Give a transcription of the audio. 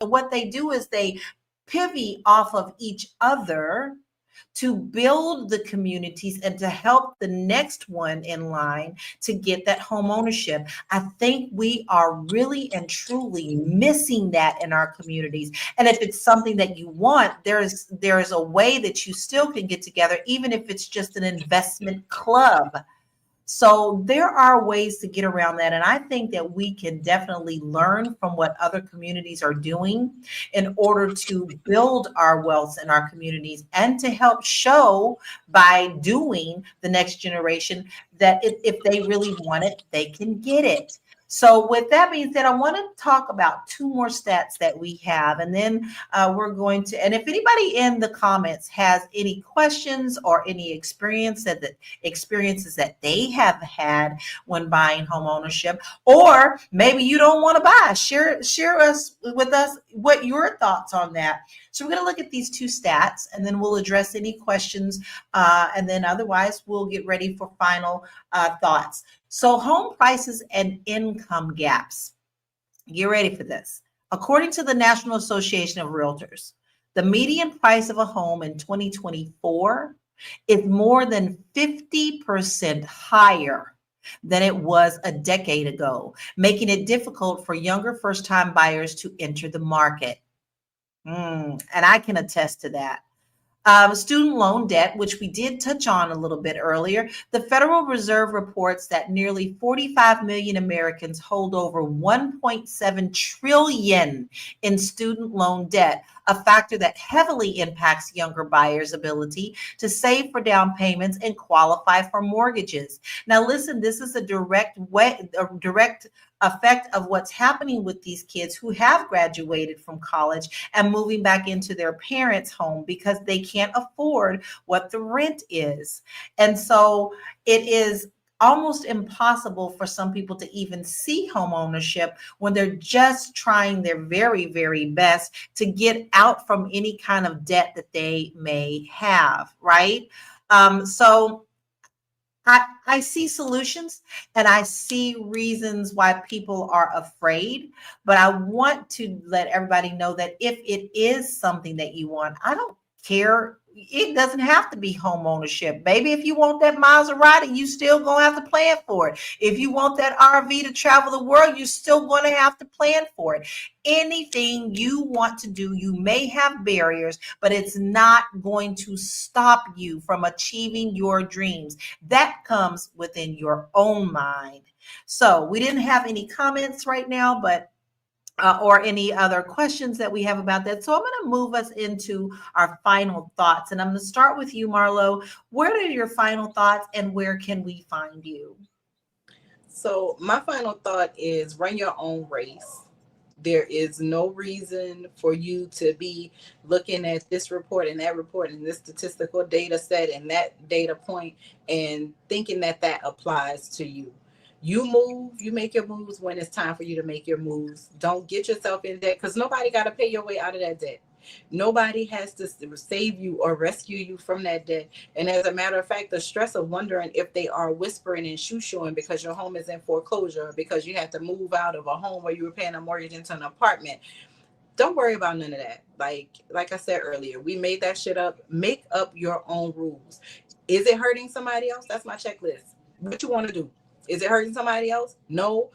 what they do is they pivot off of each other to build the communities and to help the next one in line to get that home ownership. I think we are really and truly missing that in our communities. And if it's something that you want, there is a way that you still can get together, even if it's just an investment club. So there are ways to get around that. And I think that we can definitely learn from what other communities are doing in order to build our wealth in our communities and to help show by doing the next generation that if they really want it, they can get it. So with that being said, I want to talk about two more stats that we have, and then we're going to, and if anybody in the comments has any questions or any experiences that they have had when buying home ownership, or maybe you don't want to buy, share us with us what your thoughts on that. So we're going to look at these two stats, and then we'll address any questions, and then otherwise we'll get ready for final thoughts. So home prices and income gaps. Get ready for this. According to the National Association of Realtors, the median price of a home in 2024 is more than 50% higher than it was a decade ago, making it difficult for younger first-time buyers to enter the market. And I can attest to that. Student loan debt, which we did touch on a little bit earlier. The Federal Reserve reports that nearly 45 million Americans hold over 1.7 trillion in student loan debt, a factor that heavily impacts younger buyers' ability to save for down payments and qualify for mortgages. Now, listen, this is a direct effect of what's happening with these kids who have graduated from college and moving back into their parents' home because they can't afford what the rent is. And so it is almost impossible for some people to even see home ownership when they're just trying their very, very best to get out from any kind of debt that they may have, right? So I see solutions and I see reasons why people are afraid, but I want to let everybody know that if it is something that you want, I don't care. It doesn't have to be home ownership. Baby, if you want that Maserati, you still gonna have to plan for it. If you want that RV to travel the world, you're still gonna have to plan for it. Anything you want to do, you may have barriers, but it's not going to stop you from achieving your dreams. That comes within your own mind. So we didn't have any comments right now, but or any other questions that we have about that. So I'm going to move us into our final thoughts. And I'm going to start with you, Marlo. What are your final thoughts and where can we find you? So my final thought is run your own race. There is no reason for you to be looking at this report and this statistical data set and that data point and thinking that that applies to you. You move, you make your moves when it's time for you to make your moves. Don't get yourself in debt because nobody got to pay your way out of that debt. Nobody has to save you or rescue you from that debt. And as a matter of fact, the stress of wondering if they are whispering and shoo-shooing because your home is in foreclosure, because you have to move out of a home where you were paying a mortgage into an apartment. Don't worry about none of that. Like I said earlier, we made that shit up. Make up your own rules. Is it hurting somebody else? That's my checklist. What you want to do? Is it hurting somebody else? No.